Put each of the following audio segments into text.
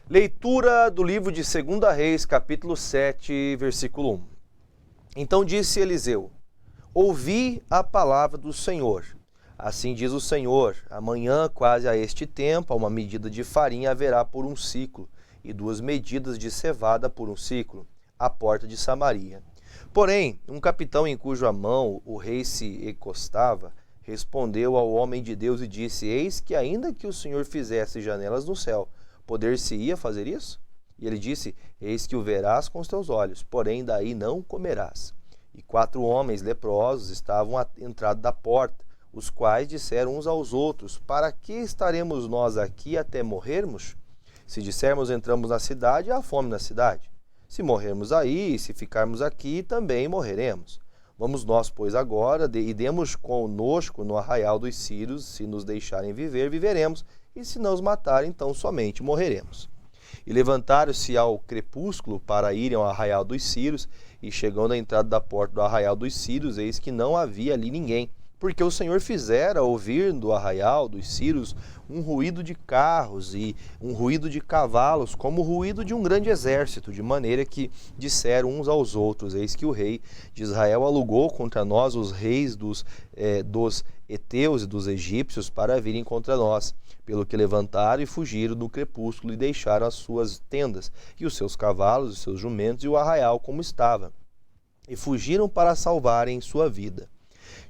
Leitura do livro de 2 Reis, capítulo 7, versículo 1. Então disse Eliseu: ouvi a palavra do Senhor. Assim diz o Senhor: amanhã, quase a este tempo, uma medida de farinha haverá por um ciclo, e 2 medidas de cevada por um ciclo, à porta de Samaria. Porém, um capitão em cuja mão o rei se encostava, respondeu ao homem de Deus e disse: eis que ainda que o Senhor fizesse janelas no céu, poder-se-ia fazer isso? E ele disse: eis que o verás com os teus olhos, porém daí não comerás. E 4 homens leprosos estavam à entrada da porta, os quais disseram uns aos outros: para que estaremos nós aqui até morrermos? Se dissermos entramos na cidade, há fome na cidade. Se morrermos aí, e se ficarmos aqui, também morreremos. Vamos nós, pois, agora, e demos conosco no arraial dos Sírios, se nos deixarem viver, viveremos, e se não os matarem, então somente morreremos. E levantaram-se ao crepúsculo para irem ao arraial dos Sírios, e chegando à entrada da porta do arraial dos Sírios, eis que não havia ali ninguém, porque o Senhor fizera ouvir do arraial dos Sírios um ruído de carros e um ruído de cavalos, como o ruído de um grande exército, de maneira que disseram uns aos outros: eis que o rei de Israel alugou contra nós os reis dos heteus e dos egípcios para virem contra nós. Pelo que levantaram e fugiram no crepúsculo e deixaram as suas tendas, e os seus cavalos, os seus jumentos e o arraial como estava, e fugiram para salvarem sua vida.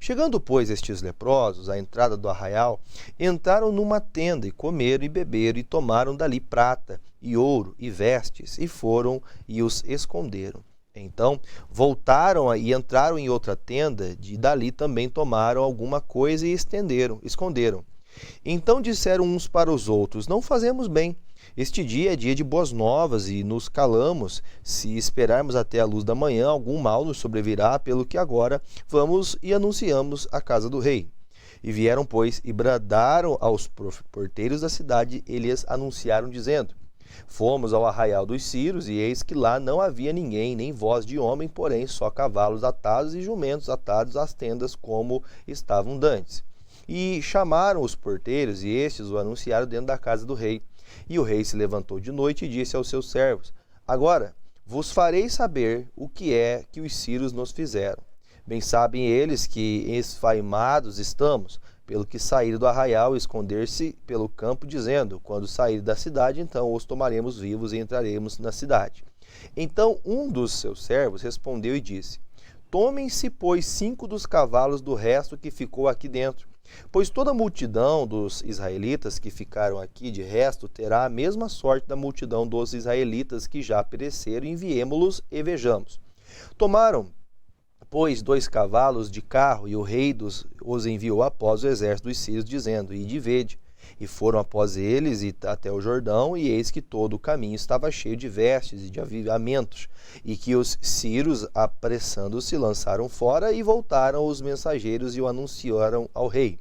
Chegando, pois, estes leprosos à entrada do arraial, entraram numa tenda e comeram e beberam e tomaram dali prata e ouro e vestes e foram e os esconderam. Então voltaram e entraram em outra tenda e dali também tomaram alguma coisa e esconderam. Então disseram uns para os outros: não fazemos bem. Este dia é dia de boas novas e nos calamos. Se esperarmos até a luz da manhã, algum mal nos sobrevirá, pelo que agora vamos e anunciamos a casa do rei. E vieram, pois, e bradaram aos porteiros da cidade, e lhes anunciaram, dizendo: fomos ao arraial dos Sírios, e eis que lá não havia ninguém, nem voz de homem, porém só cavalos atados e jumentos atados às tendas, como estavam dantes. E chamaram os porteiros, e estes o anunciaram dentro da casa do rei. E o rei se levantou de noite e disse aos seus servos: agora vos farei saber o que é que os sírios nos fizeram. Bem sabem eles que esfaimados estamos, pelo que saíram do arraial e esconder-se pelo campo, dizendo: quando sair da cidade, então os tomaremos vivos e entraremos na cidade. Então um dos seus servos respondeu e disse: tomem-se, pois, 5 dos cavalos do resto que ficou aqui dentro. Pois toda a multidão dos israelitas que ficaram aqui de resto terá a mesma sorte da multidão dos israelitas que já pereceram, enviemo-los e vejamos. Tomaram, pois, 2 cavalos de carro, e o rei os enviou após o exército dos sírios, dizendo: ide e vede. E foram após eles até o Jordão, e eis que todo o caminho estava cheio de vestes e de avivamentos, e que os sírios, apressando-se, lançaram fora, e voltaram os mensageiros e o anunciaram ao rei.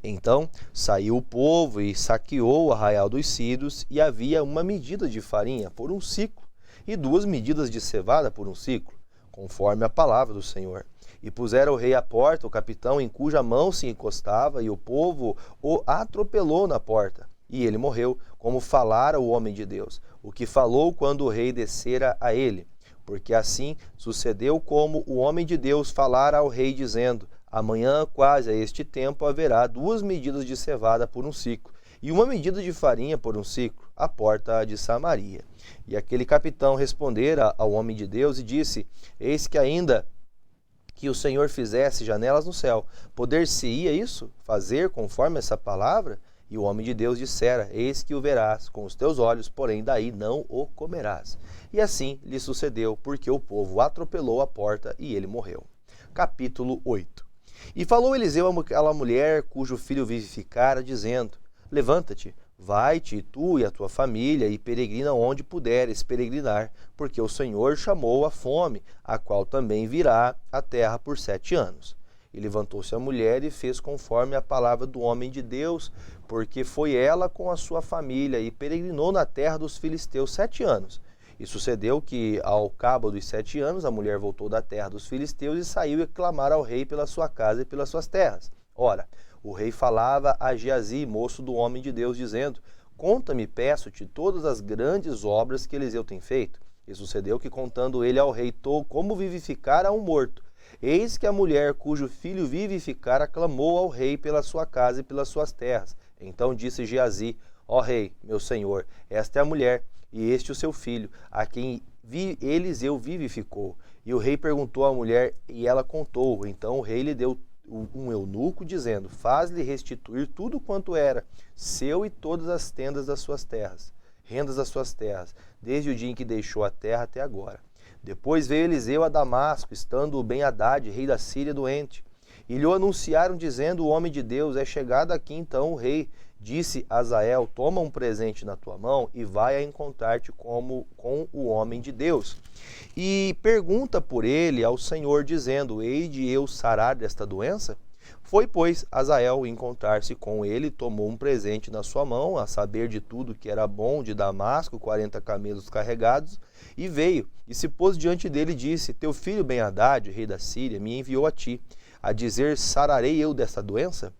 Então saiu o povo e saqueou o arraial dos sírios, e havia uma medida de farinha por um ciclo, e 2 medidas de cevada por um ciclo, conforme a palavra do Senhor. E puseram o rei à porta, o capitão em cuja mão se encostava, e o povo o atropelou na porta. E ele morreu, como falara o homem de Deus, o que falou quando o rei descera a ele. Porque assim sucedeu como o homem de Deus falara ao rei, dizendo: amanhã, quase a este tempo, haverá 2 medidas de cevada por um ciclo, e 1 medida de farinha por um ciclo, à porta de Samaria. E aquele capitão respondera ao homem de Deus e disse: eis que ainda que o Senhor fizesse janelas no céu, poder-se-ia isso? Fazer conforme essa palavra? E o homem de Deus dissera: eis que o verás com os teus olhos, porém daí não o comerás. E assim lhe sucedeu, porque o povo atropelou a porta e ele morreu. Capítulo 8. E falou Eliseu àquela mulher cujo filho vivificara, dizendo: levanta-te, vai-te, tu e a tua família, e peregrina onde puderes peregrinar, porque o Senhor chamou a fome, a qual também virá à terra por 7 anos. E levantou-se a mulher e fez conforme a palavra do homem de Deus, porque foi ela com a sua família e peregrinou na terra dos filisteus 7 anos. E sucedeu que, ao cabo dos 7 anos, a mulher voltou da terra dos filisteus e saiu a clamar ao rei pela sua casa e pelas suas terras. Ora, o rei falava a Geazi, moço do homem de Deus, dizendo: conta-me, peço-te, todas as grandes obras que Eliseu tem feito. E sucedeu que, contando ele ao rei como vivificar a um morto, eis que a mulher cujo filho vivificara clamou ao rei pela sua casa e pelas suas terras. Então disse Geazi: ó rei, meu senhor, esta é a mulher, e este o seu filho, a quem Eliseu vivificou. E o rei perguntou à mulher, e ela contou. Então o rei lhe deu um eunuco, dizendo: faz-lhe restituir tudo quanto era seu e todas as tendas das suas terras, rendas das suas terras, desde o dia em que deixou a terra até agora. Depois veio Eliseu a Damasco, estando o Ben-Hadad, rei da Síria, doente. E lhe anunciaram, dizendo: o homem de Deus é chegado aqui. Então o rei disse a Hazael: toma um presente na tua mão e vai a encontrar-te com o homem de Deus. E pergunta por ele ao Senhor, dizendo: hei de eu sarar desta doença? Foi, pois, Hazael encontrar-se com ele, tomou um presente na sua mão, a saber de tudo que era bom de Damasco, 40 camelos carregados, e veio, e se pôs diante dele e disse: teu filho Ben-Hadad, rei da Síria, me enviou a ti, a dizer: sararei eu desta doença?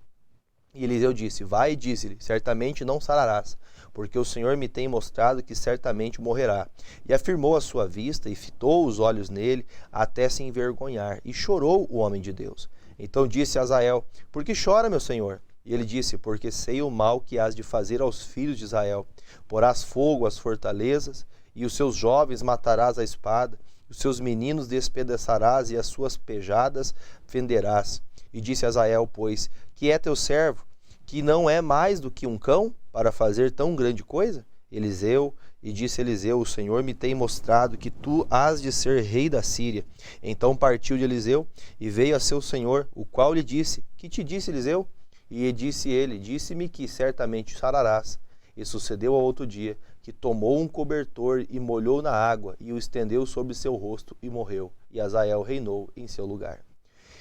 E Eliseu disse: vai, e disse-lhe: certamente não sararás, porque o Senhor me tem mostrado que certamente morrerá. E afirmou a sua vista, e fitou os olhos nele, até se envergonhar, e chorou o homem de Deus. Então disse Hazael: por que chora, meu senhor? E ele disse: porque sei o mal que hás de fazer aos filhos de Israel. Porás fogo às fortalezas, e os seus jovens matarás à espada, os seus meninos despedaçarás, e as suas pejadas fenderás. E disse Hazael, pois, que é teu servo, que não é mais do que um cão, para fazer tão grande coisa? E disse Eliseu: o Senhor me tem mostrado que tu hás de ser rei da Síria. Então partiu de Eliseu e veio a seu senhor, o qual lhe disse: que te disse Eliseu? E disse ele: disse-me que certamente sararás. E sucedeu ao outro dia, que tomou um cobertor e molhou na água, e o estendeu sobre seu rosto, e morreu. E Hazael reinou em seu lugar.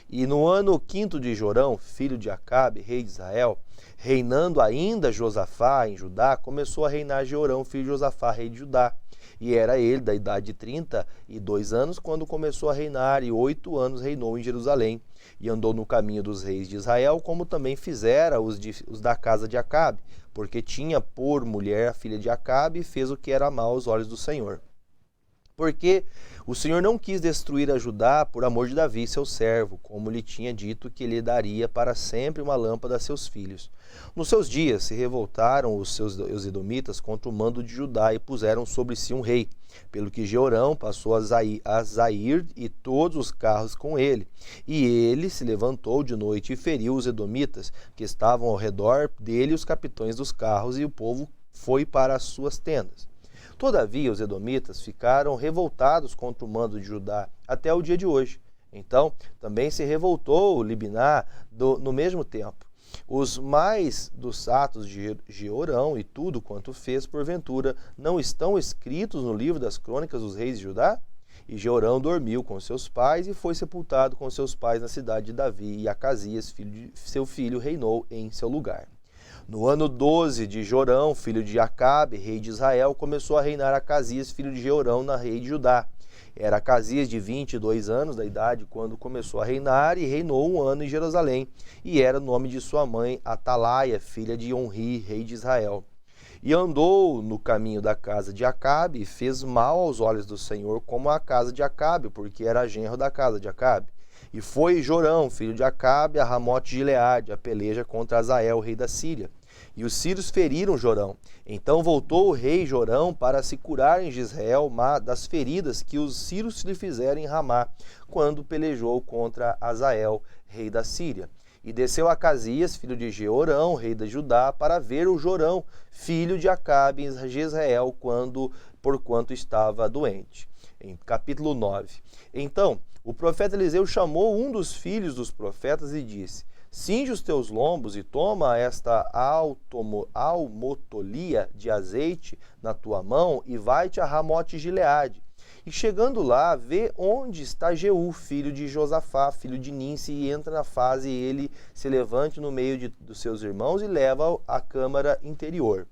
E no ano 5º de Jorão, filho de Acabe, rei de Israel, reinando ainda Josafá em Judá, começou a reinar Jeorão, filho de Josafá, rei de Judá. E era ele da idade de 32 anos quando começou a reinar, e 8 anos reinou em Jerusalém. E andou no caminho dos reis de Israel, como também fizera os da casa de Acabe, porque tinha por mulher a filha de Acabe, e fez o que era mal aos olhos do Senhor. Porque o Senhor não quis destruir a Judá por amor de Davi, seu servo, como lhe tinha dito que lhe daria para sempre uma lâmpada a seus filhos. Nos seus dias se revoltaram os edomitas contra o mando de Judá e puseram sobre si um rei, pelo que Jeorão passou a Zair e todos os carros com ele. E ele se levantou de noite e feriu os edomitas, que estavam ao redor dele, os capitães dos carros, e o povo foi para as suas tendas. Todavia, os edomitas ficaram revoltados contra o mando de Judá até o dia de hoje. Então, também se revoltou Libná no mesmo tempo. Os mais dos atos de Jeorão e tudo quanto fez, porventura, não estão escritos no livro das crônicas dos reis de Judá? E Jeorão dormiu com seus pais e foi sepultado com seus pais na cidade de Davi, e Acasias, seu filho, reinou em seu lugar. No ano 12 de Jorão, filho de Acabe, rei de Israel, começou a reinar Acasias, filho de Jeorão, na rei de Judá. Era Acasias de 22 anos da idade quando começou a reinar, e reinou 1 ano em Jerusalém. E era o nome de sua mãe Atalaia, filha de Onri, rei de Israel. E andou no caminho da casa de Acabe, e fez mal aos olhos do Senhor, como a casa de Acabe, porque era genro da casa de Acabe. E foi Jorão, filho de Acabe, a Ramote de Gileade, a peleja contra Hazael, rei da Síria. E os sírios feriram Jorão. Então voltou o rei Jorão para se curar em Jezreel das feridas que os sírios lhe fizeram em Ramá, quando pelejou contra Hazael, rei da Síria. E desceu Acasias, filho de Jeorão, rei de Judá, para ver o Jorão, filho de Acabe, em Jezreel, porquanto estava doente. Em capítulo 9. Então, o profeta Eliseu chamou um dos filhos dos profetas e disse: cinge os teus lombos e toma esta almotolia de azeite na tua mão e vai-te a Ramote Gileade. E chegando lá, vê onde está Jeú, filho de Josafá, filho de Ninsi, e entra na fase, e ele se levante no meio dos seus irmãos e leva à câmara interior.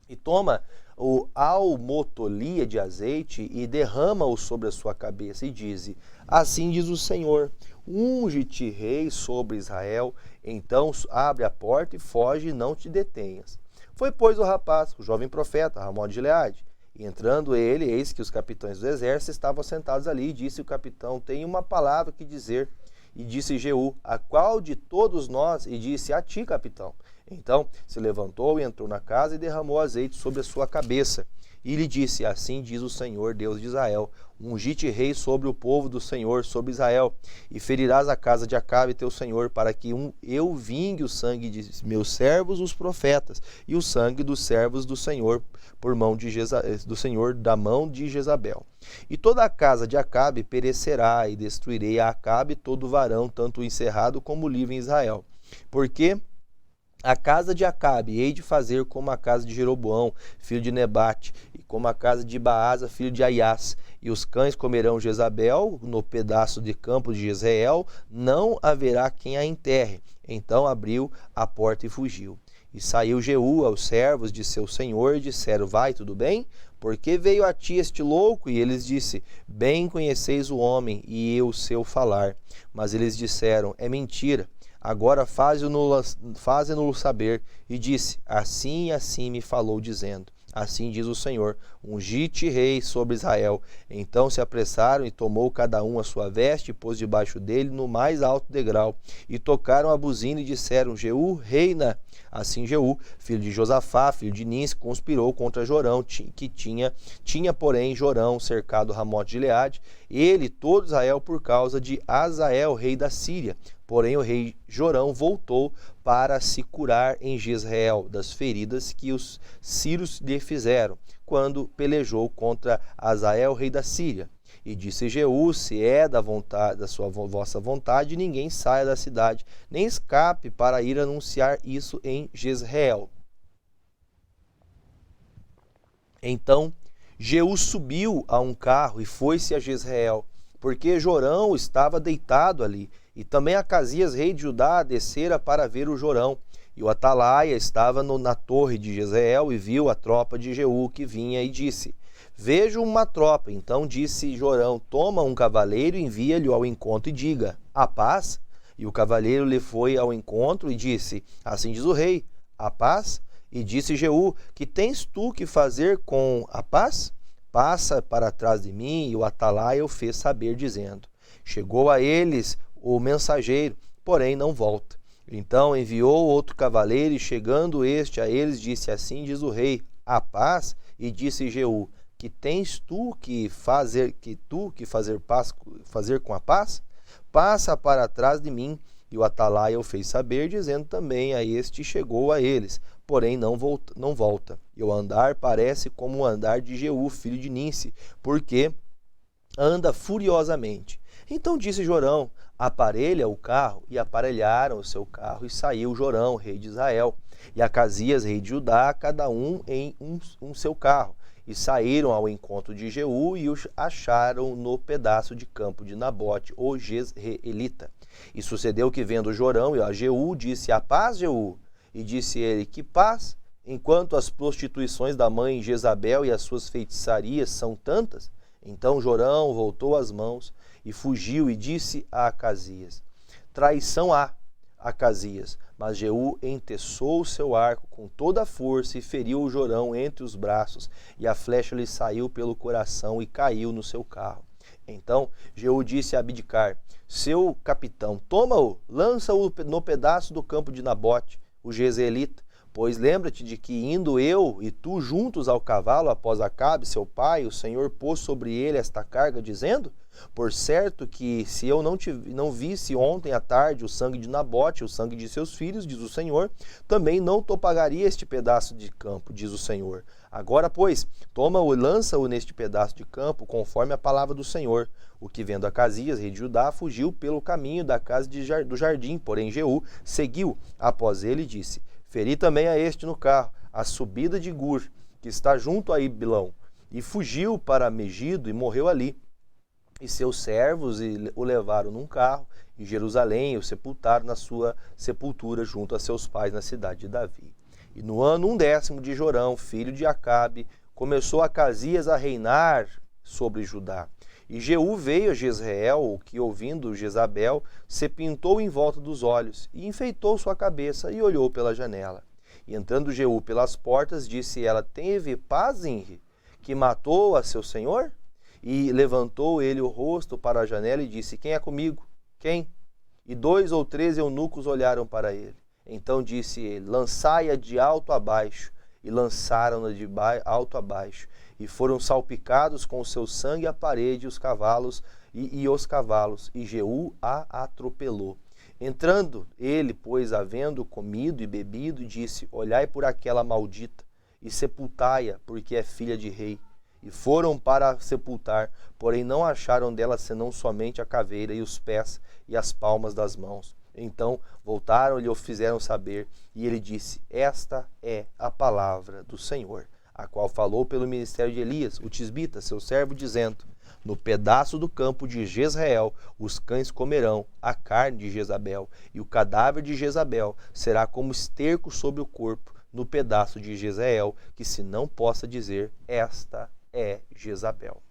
E toma o almotolia de azeite e derrama-o sobre a sua cabeça e diz: assim diz o Senhor, unge-te rei sobre Israel. Então abre a porta e foge, e não te detenhas. Foi, pois, o rapaz, o jovem profeta, Ramon de Gileade. E entrando ele, eis que os capitães do exército estavam sentados ali, e disse o capitão: tenho uma palavra que dizer. E disse Jeú: a qual de todos nós? E disse: a ti, capitão. Então se levantou e entrou na casa e derramou azeite sobre a sua cabeça. E lhe disse: assim diz o Senhor, Deus de Israel: ungite rei sobre o povo do Senhor, sobre Israel, e ferirás a casa de Acabe teu senhor, para que eu vingue o sangue de meus servos, os profetas, e o sangue dos servos do Senhor, por mão de do Senhor, da mão de Jezabel. E toda a casa de Acabe perecerá, e destruirei a Acabe todo varão, tanto o encerrado como o livre em Israel. Porque a casa de Acabe hei de fazer como a casa de Jeroboão, filho de Nebate, e como a casa de Baasa, filho de Aias. E os cães comerão Jezabel no pedaço de campo de Jezreel, não haverá quem a enterre. Então abriu a porta e fugiu. E saiu Jeú aos servos de seu senhor, e disseram: vai, tudo bem? Porque veio a ti este louco? E eles disse: bem conheceis o homem, e eu seu falar. Mas eles disseram: é mentira. Agora faze-no saber. E disse: assim e assim me falou, dizendo: assim diz o Senhor, ungite rei sobre Israel. Então se apressaram e tomou cada um a sua veste e pôs debaixo dele no mais alto degrau. E tocaram a buzina e disseram: Jeú, reina. Assim Jeú, filho de Josafá, filho de Nis, conspirou contra Jorão, que tinha porém Jorão cercado Ramote de Gileade, ele e todo Israel, por causa de Azael, rei da Síria. Porém o rei Jorão voltou para se curar em Jezreel das feridas que os sírios lhe fizeram, quando pelejou contra Azael, rei da Síria. E disse Jeú: se é da vossa vontade, ninguém saia da cidade, nem escape para ir anunciar isso em Jezreel. Então Jeú subiu a um carro e foi-se a Jezreel, porque Jorão estava deitado ali. E também Acasias, rei de Judá, descera para ver o Jorão. E o atalaia estava na torre de Jezreel e viu a tropa de Jeú que vinha e disse: vejo uma tropa. Então disse Jorão: toma um cavaleiro, envia-lhe ao encontro e diga: a paz? E o cavaleiro lhe foi ao encontro e disse: assim diz o rei, a paz? E disse Jeú: que tens tu que fazer com a paz? Passa para trás de mim. E o atalaia o fez saber, dizendo: chegou a eles o mensageiro, porém não volta. Então enviou outro cavaleiro, e chegando este a eles, disse: assim diz o rei, a paz? E disse Jeú: que tens tu que fazer com a paz? Passa para trás de mim. E o atalaia o fez saber, dizendo também a este: chegou a eles, porém não volta. E o andar parece como o andar de Jeú, filho de Ninsi, porque anda furiosamente. Então disse Jorão: aparelha o carro. E aparelharam o seu carro, e saiu Jorão, rei de Israel, e Acasias, rei de Judá, cada um em um seu carro. E saíram ao encontro de Jeú e os acharam no pedaço de campo de Nabote, o Jezreelita. E sucedeu que, vendo Jorão a Jeú, disse: a paz, Jeú? E disse ele: que paz? Enquanto as prostituições da mãe Jezabel e as suas feitiçarias são tantas? Então Jorão voltou as mãos e fugiu, e disse a Acasias: traição há, Acasias. Mas Jeú enteçou o seu arco com toda a força e feriu o Jorão entre os braços, e a flecha lhe saiu pelo coração e caiu no seu carro. Então Jeú disse a Abidcar, seu capitão: toma-o, lança-o no pedaço do campo de Nabote, o Jezreelita, pois lembra-te de que, indo eu e tu juntos ao cavalo após Acabe, seu pai, o Senhor pôs sobre ele esta carga, dizendo: por certo que se eu não visse ontem à tarde o sangue de Nabote, o sangue de seus filhos, diz o Senhor, também não te pagaria este pedaço de campo, diz o Senhor. Agora, pois, toma-o e lança-o neste pedaço de campo, conforme a palavra do Senhor. O que, vendo Acasias, rei de Judá, fugiu pelo caminho da casa do jardim, porém Jeú seguiu após ele e disse: feri também a este no carro, a subida de Gur, que está junto a Ibilão, e fugiu para Megido e morreu ali. E seus servos o levaram num carro em Jerusalém e o sepultaram na sua sepultura junto a seus pais na cidade de Davi. E no ano 10º de Jorão, filho de Acabe, começou Acasias a reinar sobre Judá. E Jeú veio a Jezreel, o que, ouvindo Jezabel, se pintou em volta dos olhos, e enfeitou sua cabeça, e olhou pela janela. E entrando Jeú pelas portas, disse ela: teve paz, Inri, que matou a seu senhor? E levantou ele o rosto para a janela e disse: quem é comigo? Quem? E 2 ou 3 eunucos olharam para ele. Então disse ele: lançai-a de alto a baixo. E lançaram-na de alto a baixo. E foram salpicados com o seu sangue a parede os cavalos e os cavalos. E Jeú a atropelou. Entrando ele, pois, havendo comido e bebido, disse: olhai por aquela maldita e sepultai-a, porque é filha de rei. E foram para a sepultar, porém não acharam dela senão somente a caveira e os pés e as palmas das mãos. Então voltaram e lhe o fizeram saber, e ele disse: esta é a palavra do Senhor, a qual falou pelo ministério de Elias, o tisbita, seu servo, dizendo: no pedaço do campo de Jezreel os cães comerão a carne de Jezabel, e o cadáver de Jezabel será como esterco sobre o corpo no pedaço de Jezreel, que se não possa dizer: esta é Jezabel.